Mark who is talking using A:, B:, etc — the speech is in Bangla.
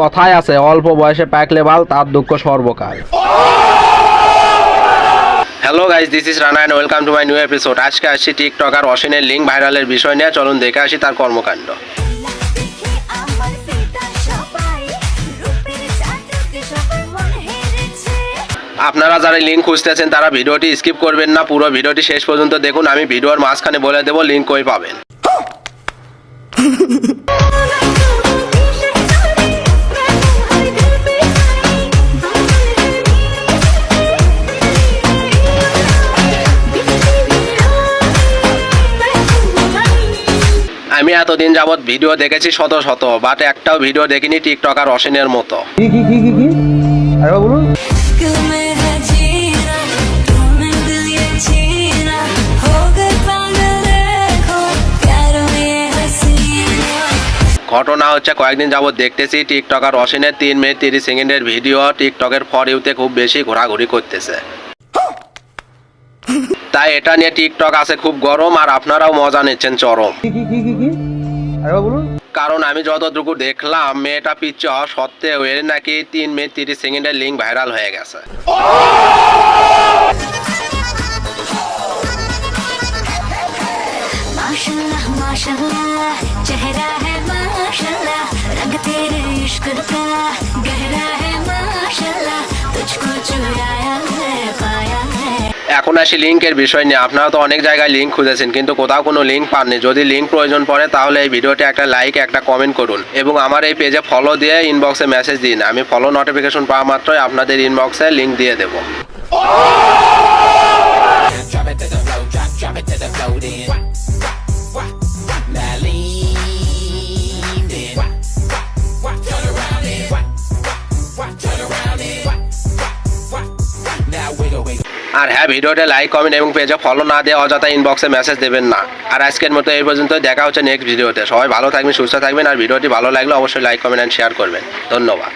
A: কথায় আছে অল্প বয়সে পাকলে বাল তার দুঃখ সর্বকাল। Hello guys, this is Rana and welcome to my new episode. আজকে আসছি টিকটকার অসীনের লিঙ্ক ভাইরালের বিষয় নিয়ে। চলুন দেখে আসি তার কর্মকাণ্ড। আপনারা যারা লিঙ্ক খুঁজতেছেন তারা ভিডিওটি স্কিপ করবেন না, পুরো ভিডিওটি শেষ পর্যন্ত দেখুন। আমি ভিডিওর মাঝখানে বলে দেবো লিঙ্ক কই পাবেন। আমি এতদিন যাবৎ ভিডিও দেখেছি শত শত, বাট একটাও ভিডিও দেখিনি টিকটকার অসীনের মতো। ঘটনা হচ্ছে, কয়েকদিন যাবৎ দেখতেছি টিকটকার অসীনের 3 মিনিট 30 সেকেন্ডের ভিডিও টিকটকের ফর ইউতে খুব বেশি ঘোরাঘুরি করতেছে। তাই এটা নিয়ে টিকটক আছে খুব গরম, আর আপনারাও মজা নিচ্ছেন চরম। কারণ আমি যতটুকু দেখলাম, মেয়েটা পিচ্ছে হওয়া সত্ত্বেও এর নাকি 3 মিনিট 30 সেকেন্ডের লিঙ্ক ভাইরাল হয়ে গেছে। এখন আসি লিঙ্কের বিষয় নিয়ে। আপনারা তো অনেক জায়গায় লিঙ্ক খুঁজেছেন কিন্তু কোথাও কোনো লিঙ্ক পাননি। যদি লিঙ্ক প্রয়োজন পড়ে তাহলে এই ভিডিওতে একটা লাইক, একটা কমেন্ট করুন এবং আমার এই পেজে ফলো দিয়ে ইনবক্সে মেসেজ দিন। আমি ফলো নোটিফিকেশন পাওয়া মাত্রই আপনাদের ইনবক্সে লিঙ্ক দিয়ে দেবো। আর হ্যাঁ, ভিডিওটা লাইক, কমেন্ট এবং পেজে ফলো না দিয়ে অযথা ইনবক্সে মেসেজ দেবেন না। আর আজকের মতো এই পর্যন্ত, দেখা হচ্ছে নেক্সট ভিডিওতে। সবাই ভালো থাকবেন, সুস্থ থাকবেন, আর ভিডিওটি ভালো লাগলে অবশ্যই লাইক, কমেন্ট এন্ড শেয়ার করবেন। ধন্যবাদ।